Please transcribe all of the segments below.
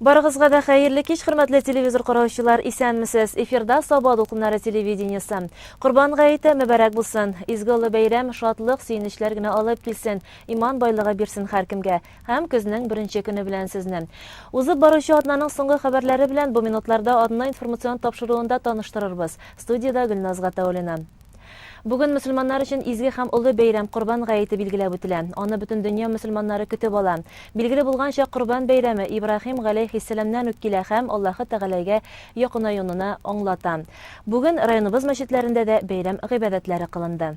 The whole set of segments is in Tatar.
Барыгызга да хәерле кич, хөрмәтле телевизор караучылар, исәнмесез? Эфирда Саба дулкыннары телевидениесе. Курбан гаете мөбарәк булсын. Изге улы бәйрәм шатлык, сөенечләр генә алып килсен. Иман байлыгы бирсен һәркемгә. Һәм көзнең беренче көне белән сезне. Узып баручы атнаның соңгы хәбәрләре белән бу минутларда атна информацион тапшыруында таныштырырбыз. Студияда Гөлназ Гатаулина. Бүген мөселманнар өчен изге һәм улы бәйрәм Курбан гаете билгеләп үтелә. Аны бөтен дөнья мөселманнары көтеп ала. Билгеле булганча, Курбан бәйрәме Ибраһим галәйһиссәламнән үк килә һәм Аллаһы Тәгаләгә якынаюны аңлата. Бүген районыбыз мәчетләрендә дә бәйрәм гыйбадәтләре кылынды.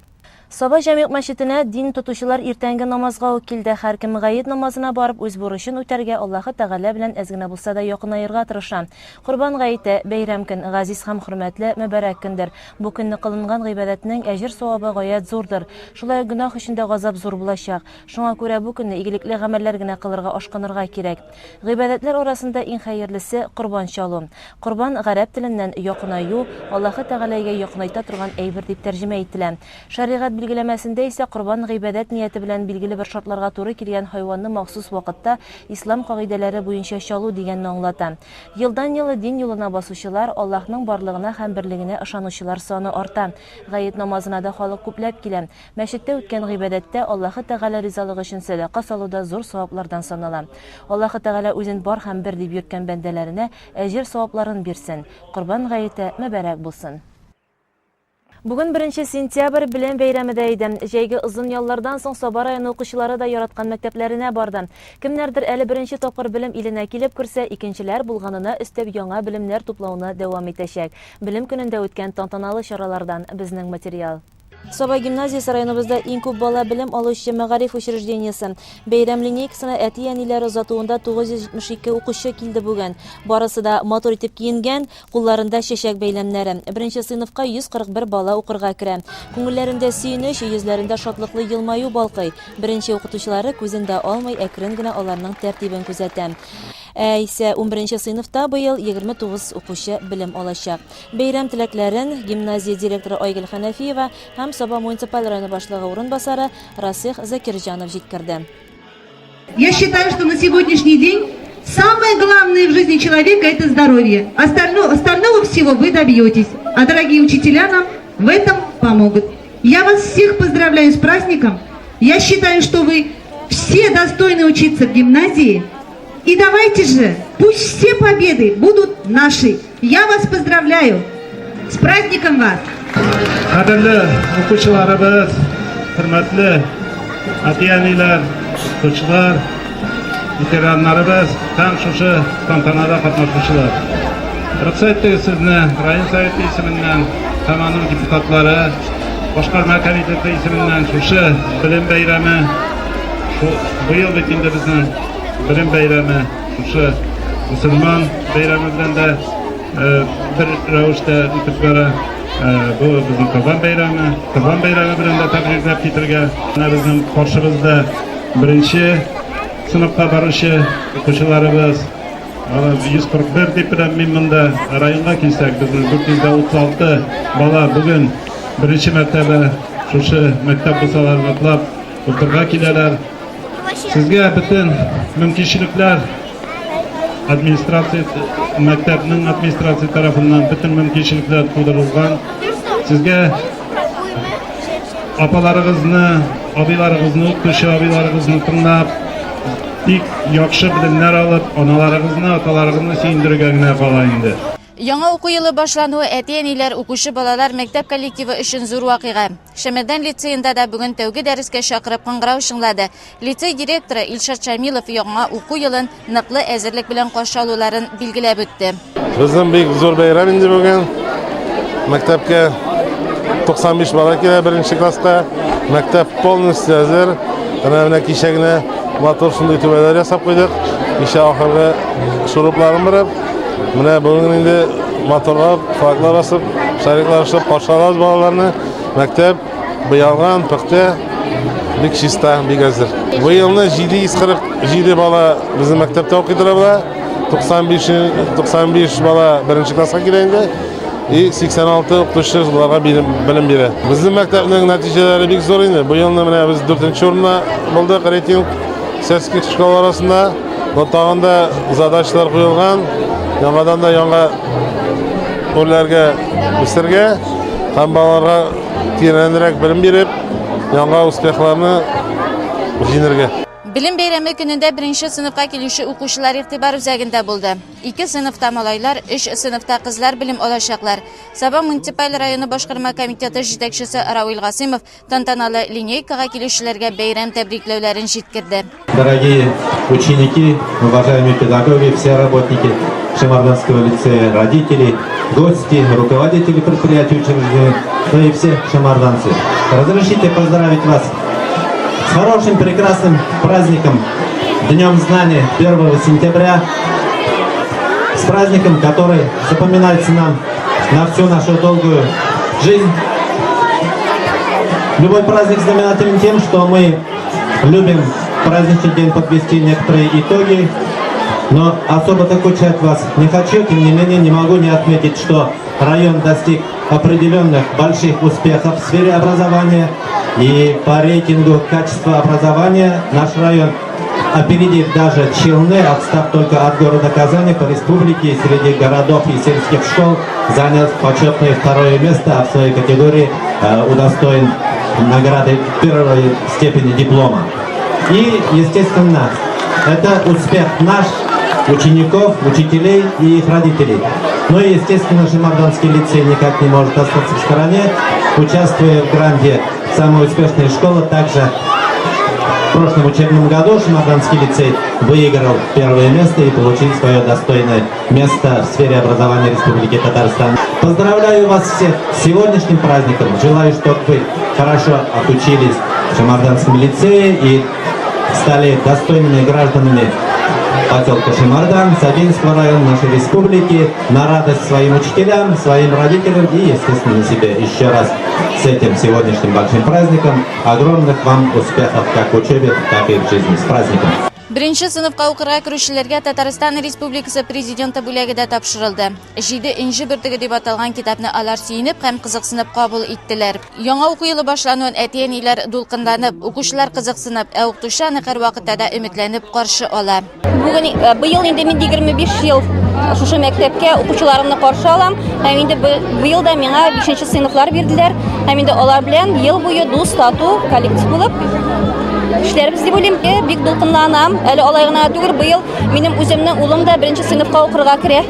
Саба җәмигъ мәчетенә дин тотучылар иртәнге намазга ук килде. Һәркем гает намазына барып үз бурычын үтәргә, Аллаһы Тәгалә белән әзгенә булса да якынаерга тырыша. Курбан гаете бәйрәм көн, газиз һәм хөрмәтле мөбарәк көндер. Бу көнне кылынган гыйбадәтнең әҗер-савабы гаять зурдыр. Шулай гөнаһ өчендә газап зур булачак. Шуңа күрә бу көнне игелекле гамәлләр генә кылырга, ашкынырга кирәк. Гыйбадәтләр арасында иң хәерлесе курбан чалу. Курбан гарәп теленнән якынаю, Аллаһы Тәгаләгә якынайта торган әйбер дип тәрҗемә ителә. Шәригать билгеләмәсендә исә курбан гыйбадәт нияте белән билгеле бер шартларга туры килгән хайванны махсус вакытта ислам кагыйдәләре буенча чалу дигәнне аңлата. Елдан-елы дин юлына басучылар, Аллаһның барлыгына һәм берлегенә ышанучылар саны арта. Гает намазына да халык күпләп килә. Мәчеттә үткән гыйбадәттә Аллаһы Тәгалә ризалыгы өчен садака салуда зур саваплардан санала. Аллаһы Тәгалә үзен бар һәм бер дип йөрткән бәндәләренә әҗер-савапларын бирсен. Курбан гаете мөбарәк булсын. Бүген 1 сентябрь белән бәйрәме дә иде. Җәйге озын яллардан соң Саба районы укучылары да яраткан мәктәпләренә барды. Кемнәрдер әле беренче тапкыр белем иленә килеп күрсә, икенчеләр булганына өстәп яңа белемнәр туплауны дәвам итәчәк. Белем көнендә үткән тантаналы чаралардан безнең материал. Саба гимназиясе районыбызда иң күп бала белем алучы мәгариф учреждениесе. Бәйрәм линейкасына әти-әниләр озатуында 972 укучы килде бүген. Барысы да матур итеп киенгән, кулларында чәчәк бәйләмнәре. Беренче сыйныфка 141 бала укырга керә. Күңелләрендә сөенеч, йөзләрендә шатлыклы елмаю балкый. Беренче укытучылары күзендә алмый, әкрен генә аларның тәртибен күзәтә. Исә 11 сыйныфта быел 29 укучы белем алачак. Бәйрәм теләкләрен гимназия директоры Айгөл Хәнәфиева һәм Саба муниципаль районы башлыгы урынбасары Расих Закирҗанов җиткерде. Я считаю, что на сегодняшний день самое главное в жизни человека – это здоровье. Остального всего вы добьетесь. А дорогие учителя нам в этом помогут. Я вас всех поздравляю с праздником. Я считаю, что вы все достойны учиться в гимназии. И давайте же, пусть все победы будут наши. Я вас поздравляю. С праздником вас! Qadrli o'quvchilarimiz, hurmatli ota-onalar, o'quvchilar, veteranlarimiz, ham shu tantanada qatnashuvchilar. Ruxsat sizni rayon sovet ismidan, tomonining deputatlari, boshqarma komiteti ismidan shu bilim bayrami, bu yil endi bizning bilim bayrami, shu musulmon bayrami bilan da bir ravishda o'tib bora. Bu bizim Qurban bayrami bilan da tabriklab ketilgan. Bizning qarshimizda birinchi sinfga boruvchi o'quvchilarimiz 141 deb bilan men bunda rayonga kelsak, bizning 436 bola bugun birinchi martaba shu maktab bo'lsalar o'qib o'qirga keladilar. Sizga butun mumkinchiliklar maktabning administratsiya tarafidan bütün mümkünçilikler qoldirilgan. Sizga apalaringizni, abilaringizni, o'qituvchi abilaringizni tinglab, yaxshi bilimlar olib, onalaringizni, otalaringizni suyundirganga qolaydi. Яңа уку елы башлануы әти-әниләр, укучы балалар мәктәп коллективы өчен зур вакыйга. Шәмәдән лицейында да бүген тәүге дәрескә чакырып кыңгырау шыңлады. Лицей директоры Илшат Шамилов яңа уку елын ныклы әзерлек белән каршы алуларын билгеләп үтте. Безнең бик зур бәйрәм инде бүген. Мәктәпкә 95 бала килә беренче класска. Мәктәп полностью әзер. Менә кичәгенә матур шундый түбәләр ясап куйдык. Кичә ахыргы шурупларын биреп, менә бүген инде моторлар, флаглар басып, шариклар ашып, каршылабыз балаларны. Мәктәп буялган, пөхтә, бик чиста, бик әзер. Бу елны 747 бала безнең мәктәптә укыдылар. 95 бала беренче класска килә инде. И 86 укытучы буларга белем бирә. Безнең мәктәпнең нәтиҗәләре бик зур инде. Бу елны менә без 4нче урында булдык рейтинг сельских школ арасында. Bu tağında zadачалар koyulgan. Yangadan da yanga öllerge üstlerge hem balalarga tiyinlendirek bilim berip yanga uspехларны jinirge. Bilim bayrami kunida 1-sinfga keluvchi o'quvchilar e'tibor o'zagida bo'ldi. 2 sinfda malaylar, 3 sinfda qizlar bilim olashaqlar. Sabah munitsipal rayoni boshqarma komiteti yetakchisi Ravil G'asimov tantanali lineykaga keluvchilarga bayram tabriklovlarini yetkazdi. Дорогие ученики, уважаемые педагоги, все работники Шамарданского лицея, родители, гости, руководители предприятий учреждений, да и все шамарданцы. Разрешите поздравить вас с хорошим, прекрасным праздником, Днем Знания 1 сентября, с праздником, который запоминается нам на всю нашу долгую жизнь. Любой праздник знаменателен тем, что мы любим в праздничный день подвести некоторые итоги, но особо докучать вас не хочу, тем не менее не могу не отметить, что район достиг определенных больших успехов в сфере образования, и по рейтингу качества образования наш район опередит даже Челны, отстав только от города Казани по республике и среди городов и сельских школ, занял почетное 2 место, а в своей категории удостоен награды 1 степени диплома. И, естественно, это успех наш, учеников, учителей и их родителей. Ну и, естественно, Шамарданский лицей никак не может остаться в стороне, участвуя в гранде «Самая успешная школа». Также в прошлом учебном году Шамарданский лицей выиграл 1 место и получил свое достойное место в сфере образования Республики Татарстан. Поздравляю вас всех с сегодняшним праздником. Желаю, чтобы вы хорошо отучились в Шамарданском лицее и стали достойными гражданами поселка Шамардан, Сабинского района нашей республики, на радость своим учителям, своим родителям и, естественно, себе. Еще раз с этим сегодняшним большим праздником огромных вам успехов как в учебе, так и в жизни. С праздником! 1-sinfga o'qirga kiruvchilarga Tatariston Respublikasi Prezidenti bo'lagida topshirildi. 7 birtigi deb atalgan kitobni ular suyunib ham qiziqsinib qabul etdilar. Yangi o'quv yili boshlangan atiyanilar to'lqinlanib, o'quvchilar qiziqsinib, o'qituvchilarni har vaqtda umidlanib qarshi ola. Bugun bu yil endi men 25 yil shu maktabga o'quvchilarimni qarshi olam. Ham endi bu yilda menga 5-sinflar berdilar. Ham endi ular bilan yil bo'yi do'st tatu kollektiv bo'lib İşlerimiz deb o'ylayman, bek to'lqinlanam. Hali olaygina түгел, bu yil mening o'zimning o'g'lim da 1-sinfga o'qirga kira.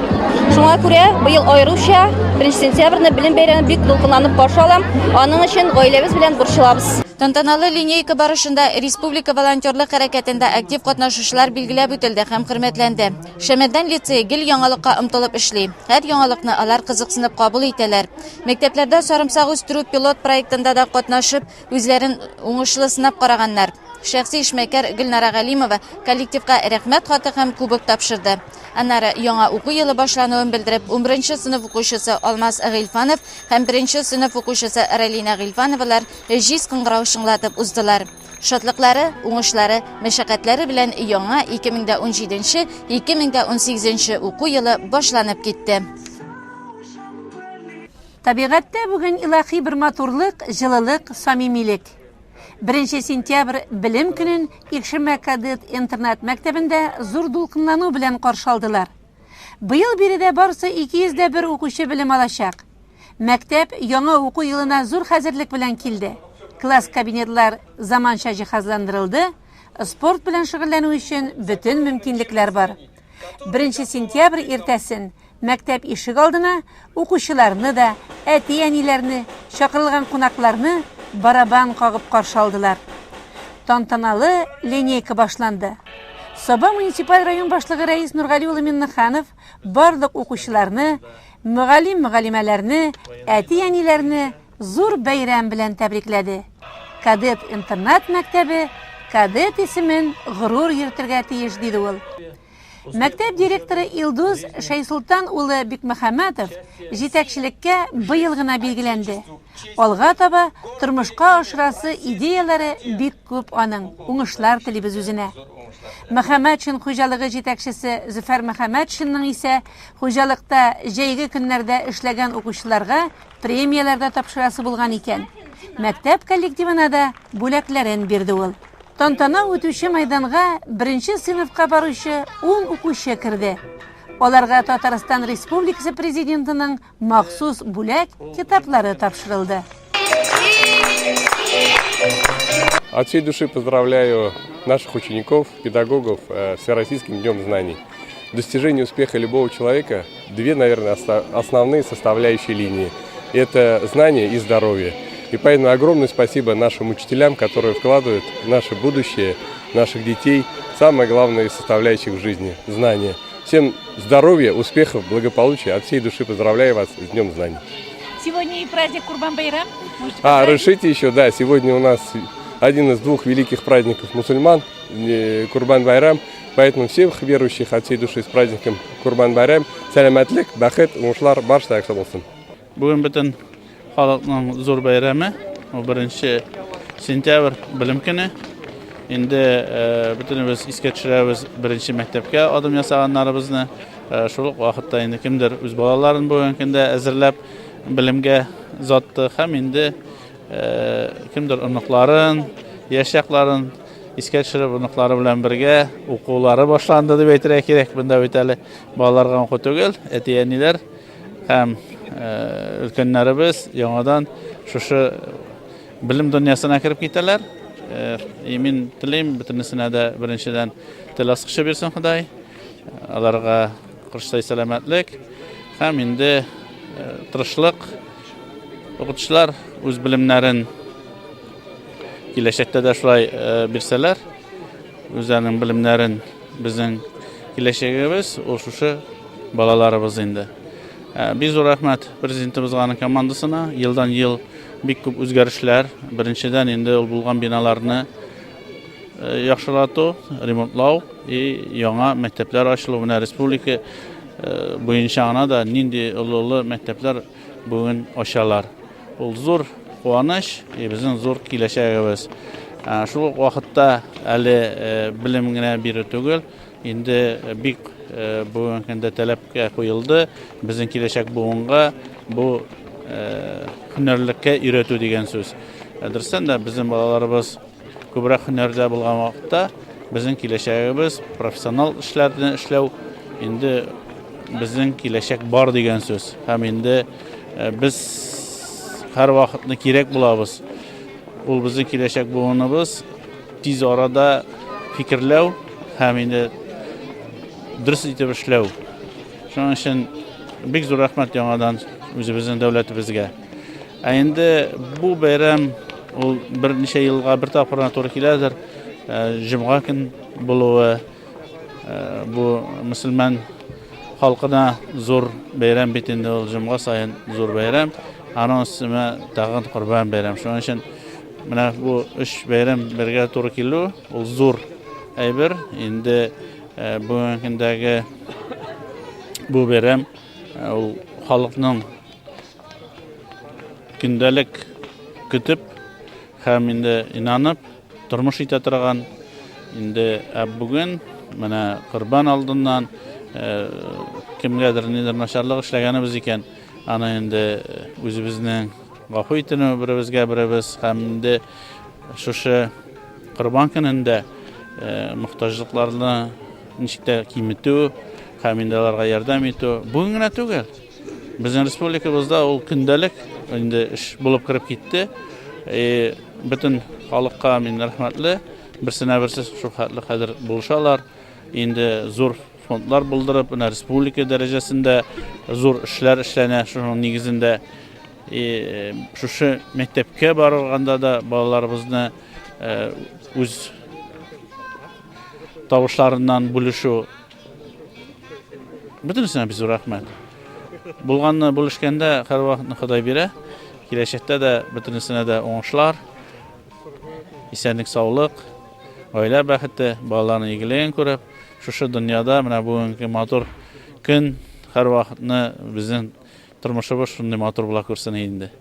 Shunga ko'ra bu yil ayırışa 1-sentyabrni bilim bayrami bek to'lqinlanib qarshi olam. Onun uchun oilamiz bilan burchilamiz. Tantanali lineyka barışında Respublika volontyorlik harakatında aktiv qatnashuvchilar belgilab o'tildi ham hurmatlandi. Shamardan litsey gil yangilikqa umtilib ishlaydi. Har yangilikni ular qiziqsinib qabul etadilar. Maktablarda sarimsoq o'stiruv pilot proyektida da qatnashib, o'zlarini o'ngishli sinab qaraganlar. Shaxsiy ishmakar Gulnara G'alimova kollektivga rahmat xati ham kubok topshirdi. Anara yangi o'quv yili boshlanishini bildirib, 11-sinf o'quvchisi Olmas G'ilfanov ham 1-sinf o'quvchisi Aralina G'ilfanovalar jiz qing'irov uzdilar. Shodliqlari, o'ng'ishlari, mashaqqatlari bilan yangi 2017-2018 o'quv yili boshlanib ketdi. Tabiatda bugun ilohiy bir motorlik, jililiq, samimiylik. 1 sentyabr bilim kunin Ikshima Kadet internat maktabida zo'r to'lqinlanu bilan qarshi oldilar. Bu yil birida borsa 201 o'quvchi bilim olashaq. Maktab yangi o'quv yilina zo'r hozirlik bilan keldi. Klass kabinetlar zamoncha jihozlantirildi. Sport bilan shug'ullanish uchun butun mumkinliklar bor. 1 sentyabr ertasin maktab eshik oldina o'quvchilarni da, atiyanilarni, chaqirilgan qo'noqlarni baraban qo'g'ib qarshi oldilar. Tantanalı lineyka boshlandi. Sabah munisipal rayon boshlig'i Rais Nurg'ali Minnaxonov barliq o'quvchilarni, muallim-muallimalarni, atiyanilarni zo'r bayram bilan tabrikladi. Kadet internat maktabi Kadet ismin g'urur yuritirga tegish dedi u. Maktab direktori Ilduz Shaysultan uli Bekmuhammadov yetakchilikka bu yil g'ina belgilandi. Olg'a toba turmushqa oshirasi ideyalari bek ko'p oning. O'ngishlar tili biz o'zina. Muhammadshin xo'jaligi yetakchisi Zufar Muhammadshinning esa xo'jalikda jaygi kunlarda ishlagan o'quvchilarga premiyalarda topshirasi bo'lgan ekan. Maktab kollektivina da bo'laklarini berdi u. Тантана үтүче майданга беренче сыйныфка баручы 10 укучы кирде. Аларга Татарстан Республикасы президентының махсус бүләк китаплары тапшырылды. От всей души поздравляю наших учеников, педагогов с Всероссийским днем знаний. Достижение успеха любого человека две, наверное, основные составляющие линии. Это знание и здоровье. И поэтому огромное спасибо нашим учителям, которые вкладывают в наше будущее, наших детей, самое главное из составляющих в жизни – знания. Всем здоровья, успехов, благополучия. От всей души поздравляю вас с Днем знаний. Сегодня и праздник Курбан-Байрам. Разрешите еще, да, сегодня у нас один из двух великих праздников мусульман, Курбан-Байрам. Поэтому всех верующих от всей души с праздником Курбан-Байрам. Сәләмәтлек, бәхет, уңышлар, барша яхшы булсын. Бүген бөтен халыкның зур бәйрәме, 1 сентябрь белем көне. Инде бөтенебез искә төшерәбез 1 мәктәпкә адым ясаганнарыбызны. Шул ук вакытта инде кемдер үз балаларын бүген көндә әзерләп белемгә затты һәм инде кемдер оныкларын, яшьякларын искә төшереп оныклары белән бергә укулары башланды дип әйтергә кирәк. Бunda бит әле балаларга уку түгел, әти-әниләр һәм өлкәннәребез яңадан шушы билим дөньясына кирип китәләр. Мин телим бөтенесенә дә беренчедән тел асқышы бирсен Ходай. Аларга кырыштай сәламәтлек һәм инде тырышлык. Укытучылар үз билимнәрен киләчәктә дә шулай бирсәләр, үзләренең билимнәрен безнең киләчәгебез ул шушы балаларыбыз инде. Бик зур рәхмәт президентыбызга, командасына. Елдан ел бик күп үзгәрешләр. Беренчедән инде ул булган биналарны яхшылату, ремонтлау и яңа мәктәпләр ачылу. Менә республика буенча гына да нинди олы мәктәпләр бүген ачалар. Ул зур куаныч, безнең зур киләчәгебез. Шул вакытта әле билем генә бирү түгел, инде бик бүген көндә таләпкә куелды. Безнең киләчәк буынга бу һөнәрлеккә өйрәтү дигән сүз. Дөрестән дә безнең балаларыбыз күбрәк һөнәрдә булган вакытта безнең киләчәгебез профессионал эшләрне эшләү инде безнең киләчәк бар дигән сүз. Һәм инде без һәр вакытны кирәк булабыз. Ул безнең киләчәк буыныбыз тиз арада фикерләү һәм инде дөрес итеп эшләү. Шуның өчен бик зур рәхмәт яңадан үзебезнең дәүләтебезгә. Инде бу бәйрәм ул берничә елга бер тапкырына туры киләдер. Җомга көн булуы бу мөселман халкына зур бәйрәм бит инде ул җомга саен зур бәйрәм. Аның өстенә тагын Курбан бәйрәм. Шуның өчен менә бу 3 бәйрәм бергә туры килү ул зур әйбер. Инде бүгенге көндәге бу бәйрәм ул халыкның көндәлек көтеп һәм инде инанып тормыш итә торган инде бүген менә Курбан алдыннан кемгәдер нидер начарлык эшләгәнебез икән, аны инде үзебезнең гафу итүне беребезгә һәм инде шушы Курбан көнендә мохтаҗлыкларны ничектә киметү һәм инде аларга ярдәм итү бүген генә түгел. Безнең республикабызда ул көндәлек инде эш булып кирип китте. Бөтен халыкка мин рәхмәтле. Берсенә берсе шул хәзер булышалар. Инде зур фондлар булдырып, республика дәрәҗәсендә зур эшләр эшләнә. Шуның нигезендә шушы мәктәпкә барганда да балаларыбызны үз тавышларыннан бүлешү бөтенесенә бик зур рәхмәт. Булганны бүлешкәндә һәр вакытны Ходай бирә. Киләчәктә дә бөтенесенә дә уңышлар, исәнлек, саулык, гаилә бәхете, балаларның игелеген күреп, шушы дөньяда менә бүгенге матур көн һәр вакытны безнең тормышыбыз шундый матур була күрсен инде.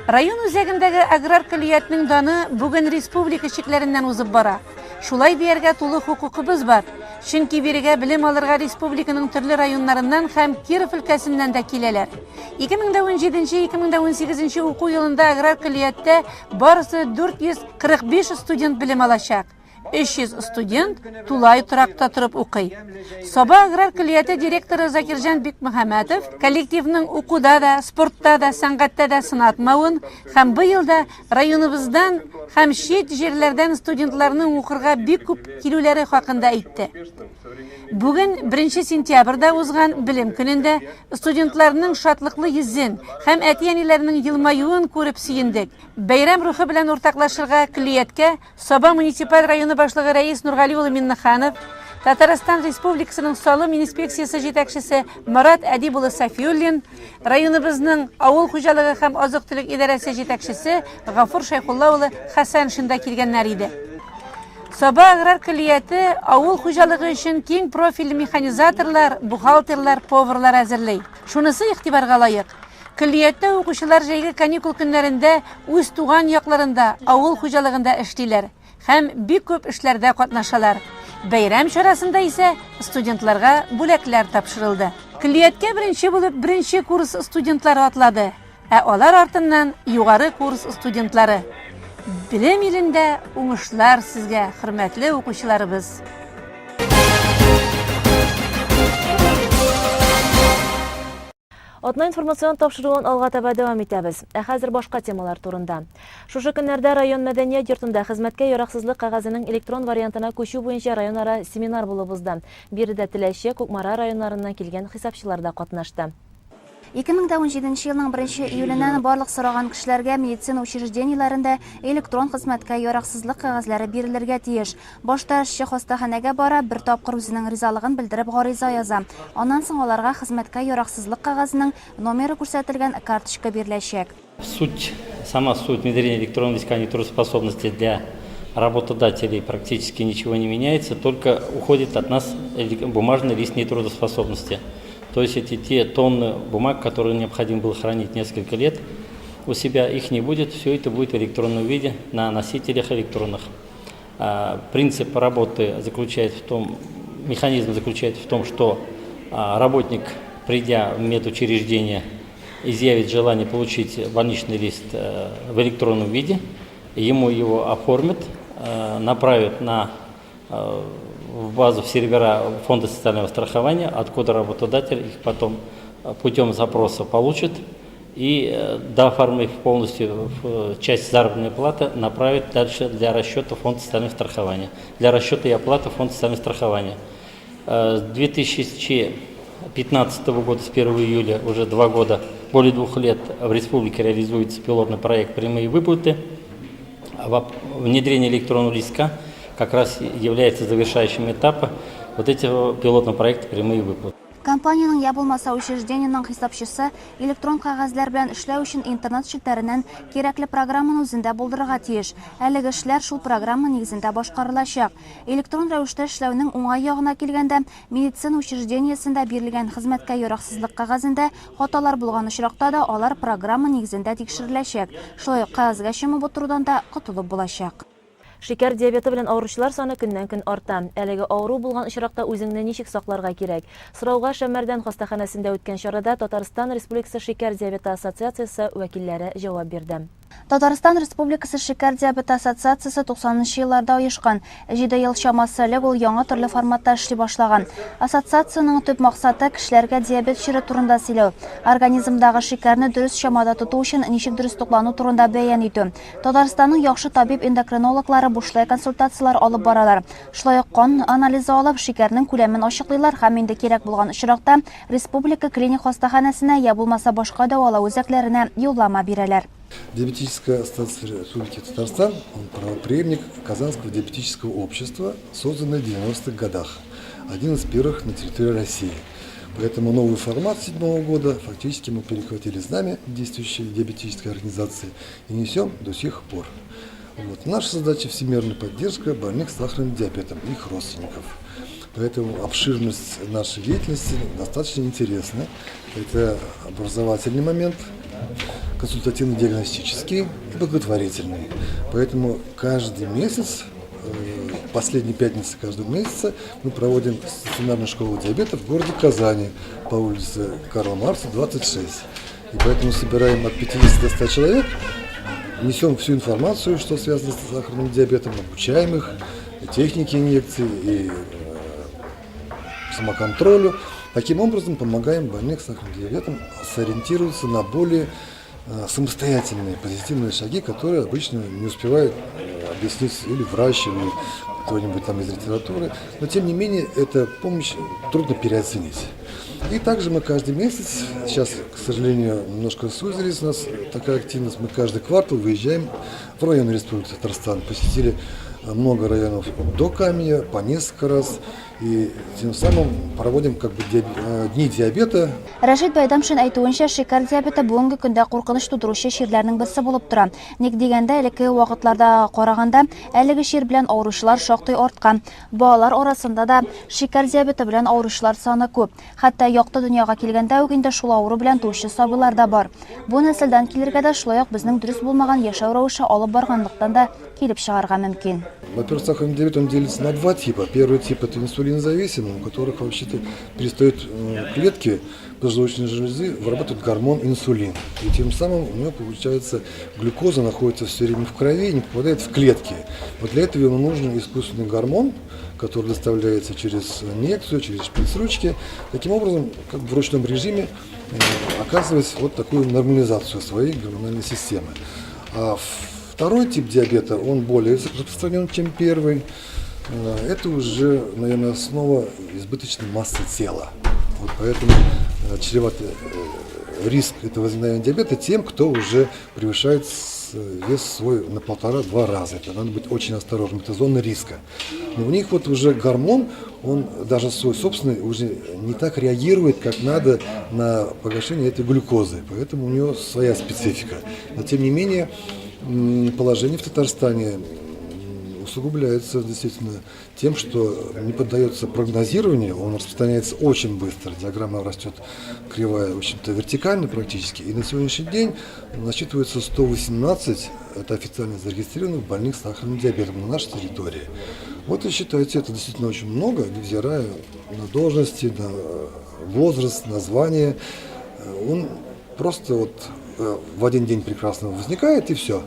Район үзәгендәге аграр көллиятның даны бүген республика чикләреннән узып бара. Шулай дияргә тулы хукукыбыз бар. Чөнки бирегә билем алырга республиканың төрле районнарыннан һәм Киров өлкәсеннән дә киләләр. 2017-2018 уку елында аграр көллиятта барысы 445 студент билем алачак. 300 студент тулай туракта тұрып укый. Соба аграр килияте директоры Закиржан Бекмөхәмәтов коллективның укуда да, спортта да, сәнгатьтә да сынатмавын һәм быел да районыбыздан һәм чит җирләрдән студентларның укырга бик күп килүләре хакында әйтте. Бүген 1 сентябрьдә узган билем көнендә студентларның шатлыклы йөзен һәм әти-әниләрнең елмаюын күреп сөендек. Бәйрәм рухы белән уртаклашырга килияткә Соба муниципаль районы башлыгы Рәис Нургали улы Миннеханов, Татарстан Республикасының Салым инспекциясы җитәкчесе Марат Әдиб улы Сафиуллин, районыбызның авыл хуҗалыгы һәм азык-төлек идарәсе җитәкчесе Гафур Шайхулла улы Хәсән шунда килгәннәр иде. Соба аграр килияте авыл хуҗалыгы өчен киң профильле механизаторлар, бухгалтерлар, поварлар әзерләй. Шунысы игътибарга лаек. Килиятте укучылар җәйге каникул көннәрендә үз туган якларында авыл хуҗалыгында эшлиләр һәм бик күп эшләрдә катнашалар. Бәйрәм чарасында исә студентларга бүләкләр тапшырылды. Килияткә беренче булып беренче курс студентлары атлады, ә алар артыннан югары курс студентлары. Билем илендә уңышлар сезгә, хөрмәтле укучыларыбыз. Атна информацион тапшыруын алга таба дәвам итәбез. Ә хәзер башка темалар турында. Шушы көннәрдә район мәдәният йортында хезмәткә яраксызлык кагазының электрон вариантына күчү буенча районара семинар булып узды. Биредә Теләче, Кукмара районнарыннан килгән хисапчылар да катнашты. 2017 елның 1 июленнән барлык сораган кешеләргә медицина учреждениеләрендә электрон хезмәткә яраксызлык кагазлары бирелергә тиеш. Башта эшче хастаханәгә бара, бер тапкыр үзенең ризалыгын белдереп гариза яза. Аннан соң аларга хезмәткә яраксызлык кагазының номеры күрсәтелгән карточка биреләчәк. Сама суть внедрения электронной искания трудоспособности для работодателей практически ничего не меняется, только уходит от нас бумажный лист нетрудоспособности. То есть эти те тонны бумаг, которые необходимо было хранить несколько лет у себя, их не будет, все это будет в электронном виде на носителях электронных. Принцип работы заключается в том, механизм заключается в том, что работник, придя в медучреждение, изъявит желание получить больничный лист в электронном виде, ему его оформят, направят в базу в сервера Фонда социального страхования, откуда работодатель их потом путем запроса получит и, дооформив полностью часть заработной платы, направит дальше для расчета Фонда социального страхования. Для расчета и оплаты Фонда социального страхования. С 2015 года, с 1 июля, уже 2 года, более 2 лет в республике реализуется пилотный проект «Прямые выплаты». Внедрение электронного листка как раз является завершающим этапом вот этого пилотного проекта «Прямые выплаты». Компанияның ябылмаса учреждениенең хисапчысы электрон кагазлар белән эшләү өчен интернет челтәреннән кирәкле программаны үзендә булдырырга тиеш. Әлеге эшләр шул программа нигезендә башкарылачак. Электрон рәвештә эшләүнең уңай ягына килгәндә, медицина учреждениесендә бирелгән хезмәткә яраксызлык кагазында хаталар булган очракта да алар программа нигезендә тикшереләчәк. Шулай ук кагазга чумып утырудан да котылып булачак. Шикәр диабеты белән авыручылар саны көннән-көн арта. Әлеге авыру булган очракта үзеңне ничек сакларга кирәк? Сорауга Шәммәрдән хастаханәсендә үткән чарада Татарстан Республикасы шикәр диабеты ассоциациясе вәкилләре җавап бирде. Татарстан Республикасы шикәр диабеты ассоциациясе 90-нчы елларда оешкан. 7 ел чамасы элек ул яңа төрле форматта эшли башлаган. Ассоциациянең төп максаты кешеләргә диабет чиры турында сөйләү, организмдагы шикәрне дөрес чамада тоту өчен ничек дөрес туклану турында бәян итү. Татарстанның яхшы табиб-эндокринологлары бушлай консультациялар алып баралар. Шулай ук кан анализы алып, шикәрнең күләмен ачыклыйлар һәм инде кирәк булган очракта республика клиник хастаханәсенә я булмаса башка дәвалау үзәкләренә юллама бирәләр. Диабетическая ассоциация Республики Татарстан – он правопреемник Казанского диабетического общества, созданное в 90-х годах, один из первых на территории России. Поэтому новый формат 2007 года фактически мы перехватили знамя действующей диабетической организации и несем до сих пор. Наша задача – всемирная поддержка больных с сахарным диабетом и их родственников. Поэтому обширность нашей деятельности достаточно интересна. Это образовательный момент, консультативно-диагностический и благотворительный. Поэтому каждый месяц, последние пятницы каждого месяца, мы проводим стационарную школу диабета в городе Казани по улице Карла Маркса, 26. И поэтому собираем от 50 до 100 человек, несем всю информацию, что связано с сахарным диабетом, обучаем их, и техники инъекций, и самоконтролю. Таким образом, помогаем больным с сахарным диабетом сориентироваться на более самостоятельные позитивные шаги, которые обычно не успевает объяснить или врач, или кто-нибудь там из литературы. Но, тем не менее, эта помощь трудно переоценить. И также мы каждый месяц, сейчас, к сожалению, немножко сузились у нас такая активность, мы каждый квартал выезжаем в район Республики Татарстан, посетили много районов до Камья, по несколько раз, и тем самым проводим дни диабета. Рашид Байдамшин айтуынча, шикар диабеты бүгенге көндә куркыныч тудыручы ширләрнең берсе булып тора. Ник дигәндә, элекке вакытларда караганда, әлеге шир белән авыручылар шактый арткан. Балалар арасында да шикар диабеты белән авыручылар саны күп. Хәтта якты дөньяга килгәндә үк инде шул авыру белән туучы сабыйлар да бар. Бу нәселдән килергә дә шулай ук безнең дөрес булмаган яшәү рәвеше алып барганлыктан да килеп чыгарга мөмкин. Во-первых, сахарный диабет он делится на два типа. Первый тип это инсулинозависимый, у которых вообще-то перестают клетки поджелудочной железы вырабатывать гормон инсулин. И тем самым у него получается глюкоза находится все время в крови и не попадает в клетки. Вот для этого ему нужен искусственный гормон, который доставляется через инъекцию, через шприц-ручки. Таким образом, как в ручном режиме, оказывать вот такую нормализацию своей гормональной системы. А второй тип диабета, он более распространен, чем первый. Это уже, наверное, основа избыточной массы тела. Вот поэтому чреват риск этого возникновения диабета тем, кто уже превышает вес свой на 1,5-2 раза. Это надо быть очень осторожным, это зона риска. Но у них вот уже гормон, он даже свой собственный уже не так реагирует, как надо на погашение этой глюкозы. Поэтому у него своя специфика. Но тем не менее, положение в Татарстане усугубляется действительно тем, что не поддается прогнозированию, он распространяется очень быстро, диаграмма растет кривая, в общем-то, вертикально практически, и на сегодняшний день насчитывается 118, это официально зарегистрированных больных с сахарным диабетом на нашей территории. Вот и считайте, это действительно очень много, невзирая на должности, на возраст, на звание, он просто вот в один день прекрасно возникает и все.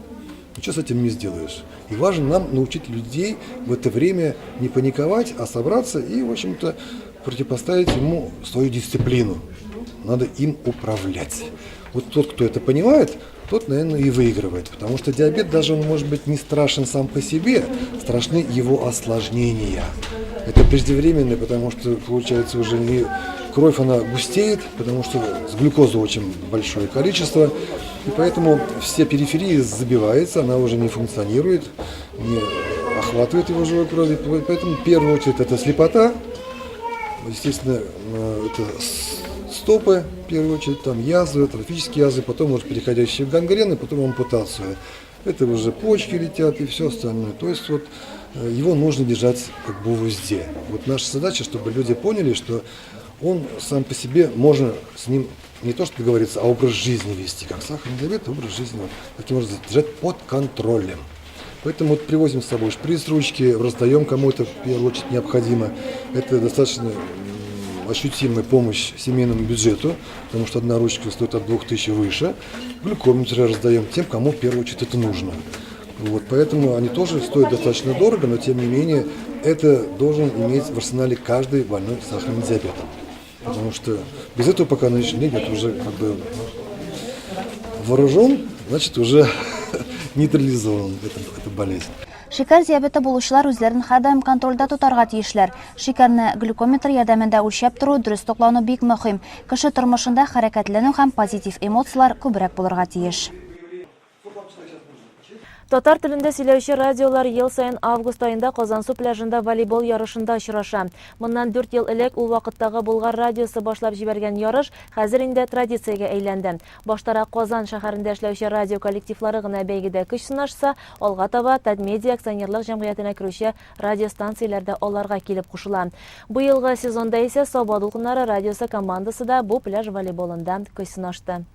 Ничего с этим не сделаешь. И важно нам научить людей в это время не паниковать, а собраться и, в общем-то, противопоставить ему свою дисциплину. Надо им управлять. Вот тот, кто это понимает, тот, наверное, и выигрывает. Потому что диабет даже он может быть не страшен сам по себе, страшны его осложнения. Это преждевременное, потому что, получается, уже не кровь, она густеет, потому что с глюкозы очень большое количество. И поэтому все периферии забивается, она уже не функционирует, не охватывает его живой крови. Поэтому в первую очередь это слепота, естественно, это стопы, в первую очередь, там язвы, трофические язвы, потом уже переходящие в гангрены, потом ампутацию. Это уже почки летят и все остальное. То есть вот его нужно держать как бы в узде. Вот наша задача, чтобы люди поняли, что он сам по себе, можно с ним не то что договориться, а образ жизни вести. Как сахарный диабет, образ жизни таким образом держать под контролем. Поэтому вот привозим с собой шприц-ручки, раздаем кому это в первую очередь необходимо. Это достаточно ощутимая помощь семейному бюджету, потому что одна ручка стоит от 2000 выше. Глюкометры раздаем тем, кому в первую очередь это нужно. Вот, поэтому они тоже стоят достаточно дорого, но тем не менее это должен иметь в арсенале каждый больной с сахарным диабетом. Потому что без этого пока на нынешний день это уже как бы вооружен, значит уже нейтрализован эта болезнь. Шикар диабеты булучылар үзләрен һәрдаим контрольдә тотарга тиешләр. Шикарны глюкометр ярдәмендә үлчәп тору, дөрес туклану бик мөһим. Кеше тормышында хәрәкәтләнү һәм позитив эмоциялар күбрәк булырга тиеш. Татар телендә сөйләүче радиолар ел сайын август айында Казансу пляжында волейбол ярышында очраша. Моннан 4 ел элек ул вакыттагы Болгар радиосы башлап җибәргән ярыш хәзер инде традициягә әйләнде. Баштарак Казан шәһәрендә эшләүче радио коллективлары гына бәйгедә көч сынашса, алга таба Тадмедиа акционерлык җәмгыятенә керүче радиостанцияләрдә аларга килеп кушыла. Бу елгы сезонда исә Саба дулкыннары радиосы командасы да бу пляж волейболында көч сынашты.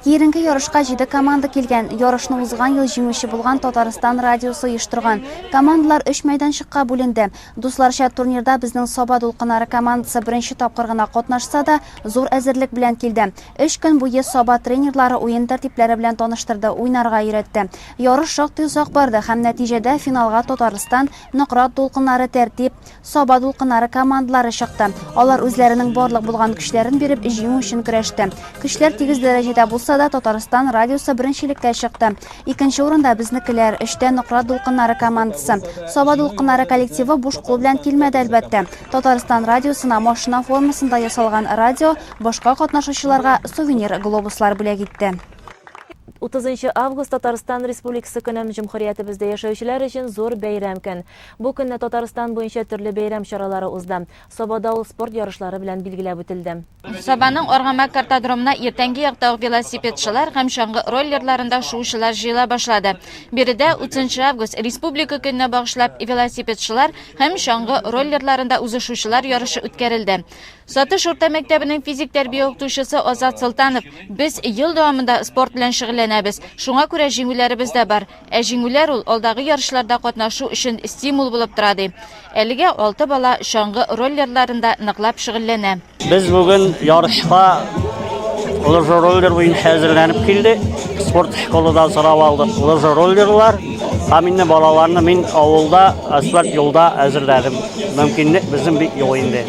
Кейинки ярышка 7 команда келген. Ярышны узган ел җиңүче булган Татарстан радиосы оештырган. Командалар 3 мәйданчыкка бүленде. Дусларча турнирда безнең Саба дулкыннары командасы беренче тапкыр гына катнашса да, зур әзерлек белән килде. 3 көн буе Саба тренерлары уен тәртипләре белән таныштырды, уйнарга өйрәтте. Ярыш шактый озак барды һәм нәтиҗәдә финалга Татарстан, Нократ дулкыннары тәртип, Саба дулкыннары командалары чыкты. Алар үзләренең барлык булган көчләрен биреп җиңү өчен көрәште. Көчләр тигез дәрәҗәдә булса да Татарстан радиосы беренчелеккә чыкты. Икенче урында безнекеләр, 3тә Нократ дулкыннары командасы. Саба дулкыннары коллективы буш кул белән килмәде әлбәттә. Татарстан радиосына машина формасында ясалган радио башка катнашучыларга сувенир глобуслар бүләк итте. 30 август Татарстан Республикасы көнем җумһуриятебездә яшәүчеләр өчен зур бәйрәм көн. Бу көнне Татарстан буенча төрле бәйрәм чаралары узды. Сабада ул спорт ярышлары белән билгеләп үтелде. Сабаның Аргамак картодромына иртәнге якта велосипедчылар һәм чаңгы роллерларында шуучылар җыела башлады. Биредә 30 август республика көненә багышлап велосипедчылар һәм чаңгы роллерларында узышучылар ярышы үткәрелде. Сатыш урта мәктәбенең физик тәрбия укытучысы Азат Солтанов: "Без ел дәвамында спорт белән шөгыльләнәбез. Шуңа күрә җиңүләребез дә бар. Җиңүләр ул алдагы ярышларда катнашу өчен стимул булып тора", ди. Әлегә 6 бала чаңгы роллерларында ныклап шөгыльләнә. Без бүген ярышка лыжа роллер буенча әзерләнеп килдек. Спорт школадан сорап алдык. Лыжа роллерлар һәм инде балаларны мин авылда, асфальт юлда әзерләдем. Мөмкинлек безнең бик юк инде.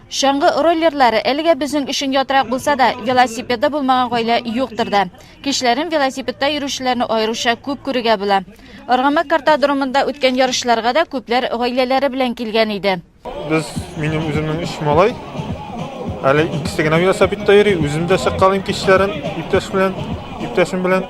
Чаңгы роллерлары әлегә безнең өчен ятрак булса да, велосипеды булмаган гаилә юктыр да. Кичләрен велосипедта йөрүчеләрне аеруча күп күрергә була. Аргамак картодромында үткән ярышларга да күпләр гаиләләре белән килгән иде. Без минем үземнең 3 малай. Әле икесе генә велосипедта йөри, үзем дә чыкканым кичләрен иптәшем белән.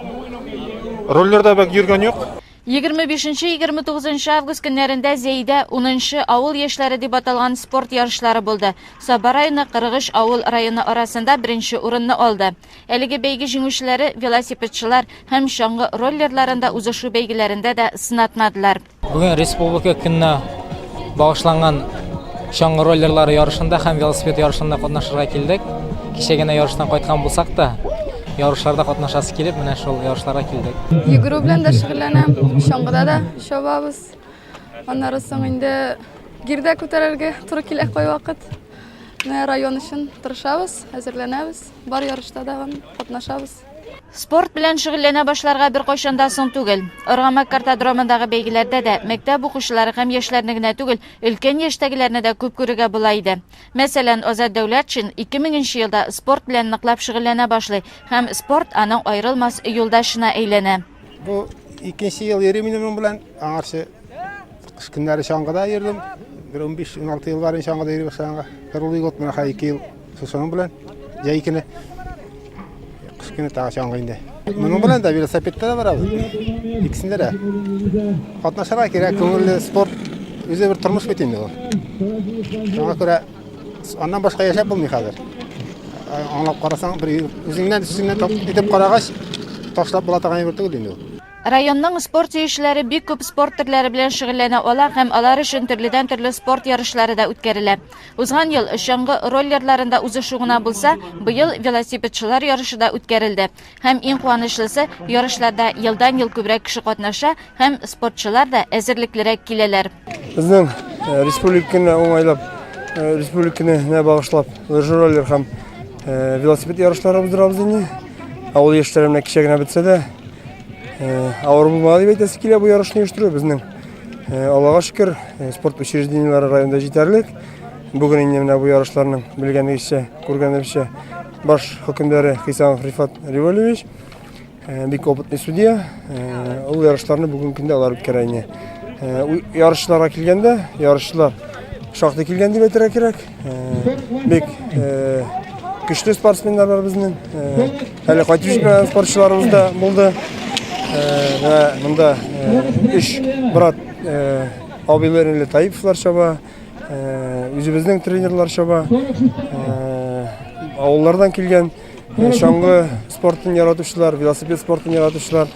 Роллерда бак йөргән юк. 25-29 август көннәрендә Зәйдә 10-нчы авыл яшьләре дип аталган спорт ярышлары булды. Саба районы Кыргыш авыл районы арасында беренче урынны алды. Әлеге бәйге җиңүчеләре велосипедчылар һәм чаңгы роллерларында узышу бәйгеләрендә дә сынатмадылар. Бүген республика көненә багышланган чаңгы роллерлары ярышында һәм велосипед ярышында катнашырга килдек. Кичәгенә ярыштан кайткан булсак та, ярышларда катнашасы килеп, менә шул ярышларга килдек. Йөгерү белән дә шөгыльләнәм, чаңгыда да чабабыз. Аннары соң инде гирдә күтәрергә туры килә кай вакыт. Менә район өчен тырышабыз, әзерләнәбез, бар ярышта да катнашабыз. Спорт белән шөгыльләнә башларга бер кайчанда соң түгел. Аргамак картодромындагы бәйгеләрдә дә мәктәп укучылары һәм яшьләрне генә түгел, өлкән яшьтәгеләрне дә күп күрергә була иде. Мәсәлән, Азат Дәүләтшин 2000 елда спорт белән ныклап шөгыльләнә башлый һәм спорт аның аерылмас юлдашына әйләнә. Бу 2нче ел йөри минем белән, аңарчы кыш көннәре чаңгыда йөрдем. 15-16 ел бар чаңгыда йөри башлаганга. Кырылый гот менә 2 ел шуның белән җәйкене кышкыны тагы чаңгы инде. Моның белән дә велосипедта да барабыз. Икесендә дә катнашырга кирәк, күңелле спорт үзе бер тормыш бит инде ул. Шуңа күрә аннан башка яшәп булмый хәзер. Аңлап карасаң, бер үзеңнән итеп карагач, ташлап була торган бер түгел инде ул. Районның спорт сөючеләре бик күп спорт төрләре белән шөгыльләнә ала һәм алар өчен төрледән төрле спорт ярышлары да үткәрелә. Узган ел чаңгы роллерларында узышу гына булса, быел велосипедчылар ярышы да үткәрелде. Һәм иң куанычлысы, ярышларда елдан-ел күбрәк кеше катнаша һәм спортчылар да әзерлеклерәк киләләр. Безнең республиканы уңайлап, республиканы багышлап, роллер һәм велосипед ярышлары уздырабыз инде. Авыл яшьләренә кичә генә бетсә дә, авыр булмады дип әйтәсе килә бу ярышны оештыру безнең. Аллага шөкер, спорт учреждениеләре районда җитәрлек. Бүген инде менә бу ярышларның белгәнегезчә, күргәнегезчә баш хөкемдәре Хисамов Рифат Ривалевич, бик опытный судья, ул ярышларны бүген көндә алар үткәрә иде. Ярышларга килгәндә, ярышлар шактый килгән дип әйтергә кирәк. Бик көчле спортсменнар бар безнең. Әле кайтып җиткән спортчыларыбыз да булды. Монда 3 брат абыйлар Таиповлар чаба, үзебезнең тренерлар чаба, авыллардан килгән чаңгы спортын яратучылар, велосипед спортын яратучылар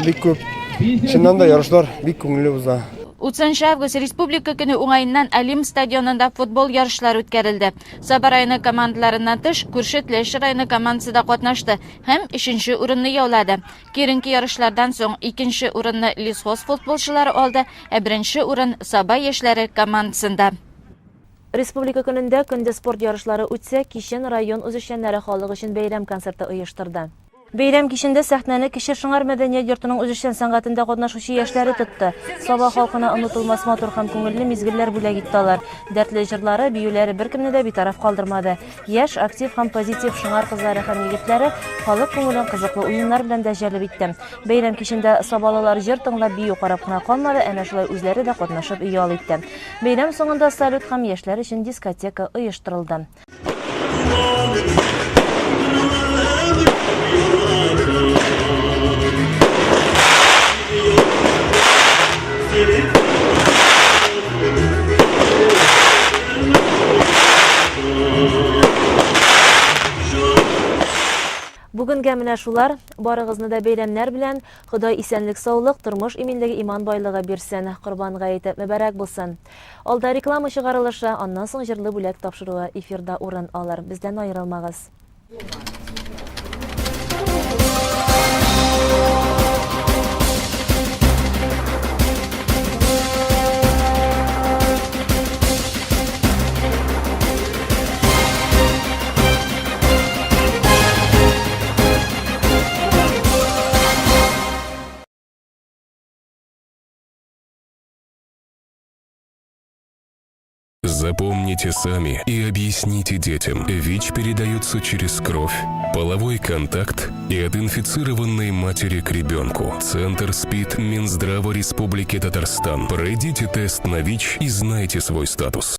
бик күп. Чыннан да ярышлар бик күңелле уза. 3 август республика көне уңайыннан Әлим стадионында футбол ярышлары үткәрелде. Саба районы командаларыннан тыш, күрше Теләші районы командасы да катнашты һәм 3нче урынны яулады. Киренки ярышлардан соң 2нче урынны Лисхоз футболчылары алды, ә 1нче урын Саба яшьләре командасында. Республика көнендә көндез спорт ярышлары үтсә, кичен район үзешчәннәре халык өчен бәйрәм концерты оештырды. Бәйрәм кичендә сәхнәне Кече Шыңар мәдәният йортының үзешчән сәнгатендә катнашучы яшьләре тотты. Саба халкына онытылмас матур һәм күңелле мизгелләр бүләк итте алар. Дәртле җырлары, биюләре беркемне дә битараф калдырмады. Яшь, актив һәм позитив Шыңар кызлары һәм егетләре халык күңелен кызыклы уеннар белән дә җәлеп итте. Бәйрәм кичендә сабалылар җыр тыңлап бию карап кына калмады, әнә шулай үзләре дә катнашып ыял итте. Бәйрәм соңында салют һәм яшьләр өчен дискотека оештырылды. Бүгенгә менә шулар, барыгызны да бәйрәмнәр белән, Ходай исәнлек, саулык, тормыш иминлеге, иман байлыгы бирсен, Корбан гаете мөбарәк булсын. Алда реклама чыгарылышы, аннан соң җырлы бүләк тапшыруы эфирда урын алыр. Бездән аерылмагыз. Запомните сами и объясните детям. ВИЧ передается через кровь, половой контакт и от инфицированной матери к ребенку. Центр СПИД Минздрава Республики Татарстан. Пройдите тест на ВИЧ и знайте свой статус.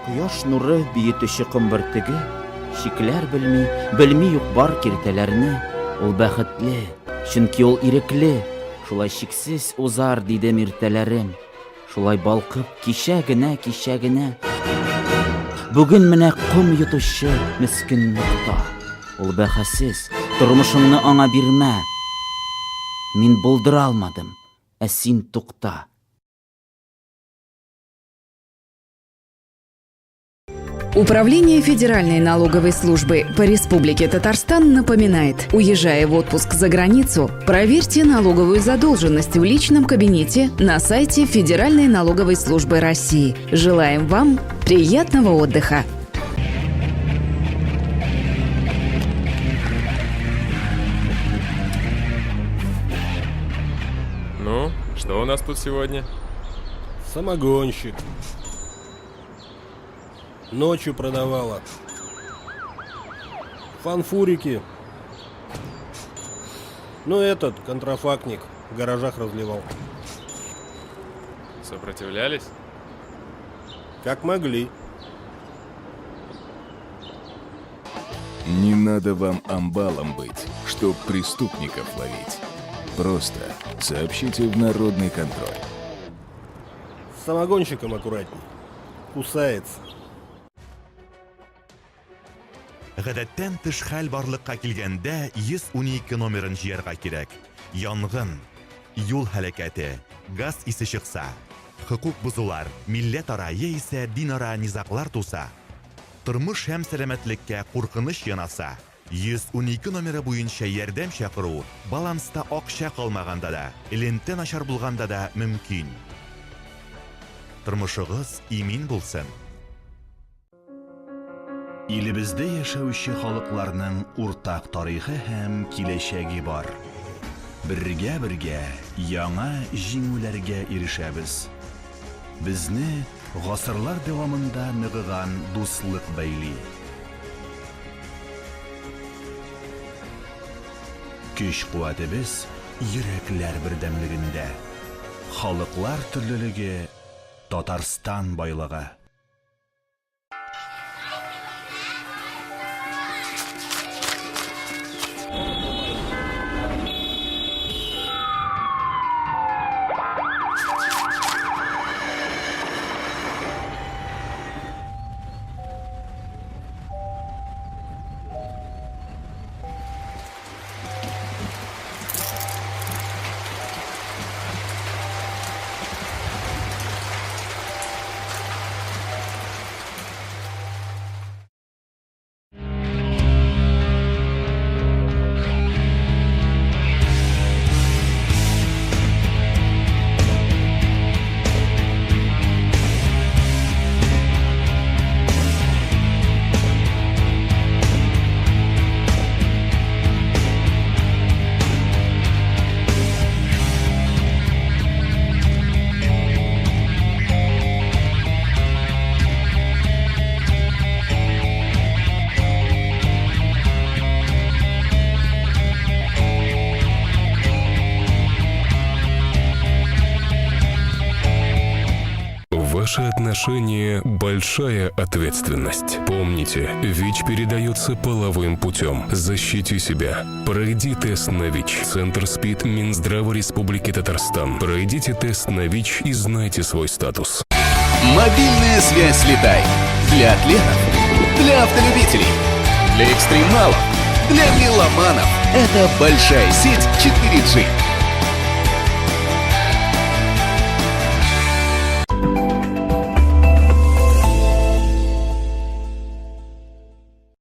Кояш нуры биетүче кымбыртыгы, шикләр белми юк бар киртәләрне. Ул бәхетле, чөнки ул ирекле. Шулай шиксез узар диде миртәләрем. Шулай балкып кичә генә. Бүген менә ком йотучы мискин нукта. Ул бәхәсез, тормышыңны аңа бирмә. Мин булдыра алмадым, ә син тукта. Управление Федеральной налоговой службы по Республике Татарстан напоминает, уезжая в отпуск за границу, проверьте налоговую задолженность в личном кабинете на сайте Федеральной налоговой службы России. Желаем вам приятного отдыха! Ну, что у нас тут сегодня? Самогонщик. Ночью продавала. Фанфурики. Ну этот, контрафактник, в гаражах разливал. Сопротивлялись? Как могли. Не надо вам амбалом быть, чтоб преступников ловить. Просто сообщите в народный контроль. С самогонщиком аккуратней. Кусается. Гадәттән тыш хәл барлыкка килгәндә 112 номерын җыярга кирәк. Янгын, юл һәлакәте, газ исе чыкса, хукук бузулар, милләт-ара яисә дин-ара низаклар туса, тормыш һәм сәламәтлеккә куркыныч янаса, 112 номеры буенча ярдәм чакыру баланста акча калмаганда да, элемтә начар булганда да мөмкин. Тормышыгыз имин булсын. Илебездә яшәүче халыкларның уртак тарихы һәм киләчәге бар. Бергә яңа җиңүләргә ирешәбез. Безне гасырлар дәвамында ныгыган дуслык бәйли. Көч-куәтебез йөрәкләр бердәмлегендә. Халыклар төрлелеге, Татарстан байлыгы. ВИЧ-ношение – большая ответственность. Помните, ВИЧ передается половым путем. Защити себя. Пройди тест на ВИЧ. Центр СПИД Минздрава Республики Татарстан. Пройдите тест на ВИЧ и знайте свой статус. Мобильная связь «Летай». Для атлетов, для автолюбителей, для экстремалов, для меломанов. Это большая сеть 4G.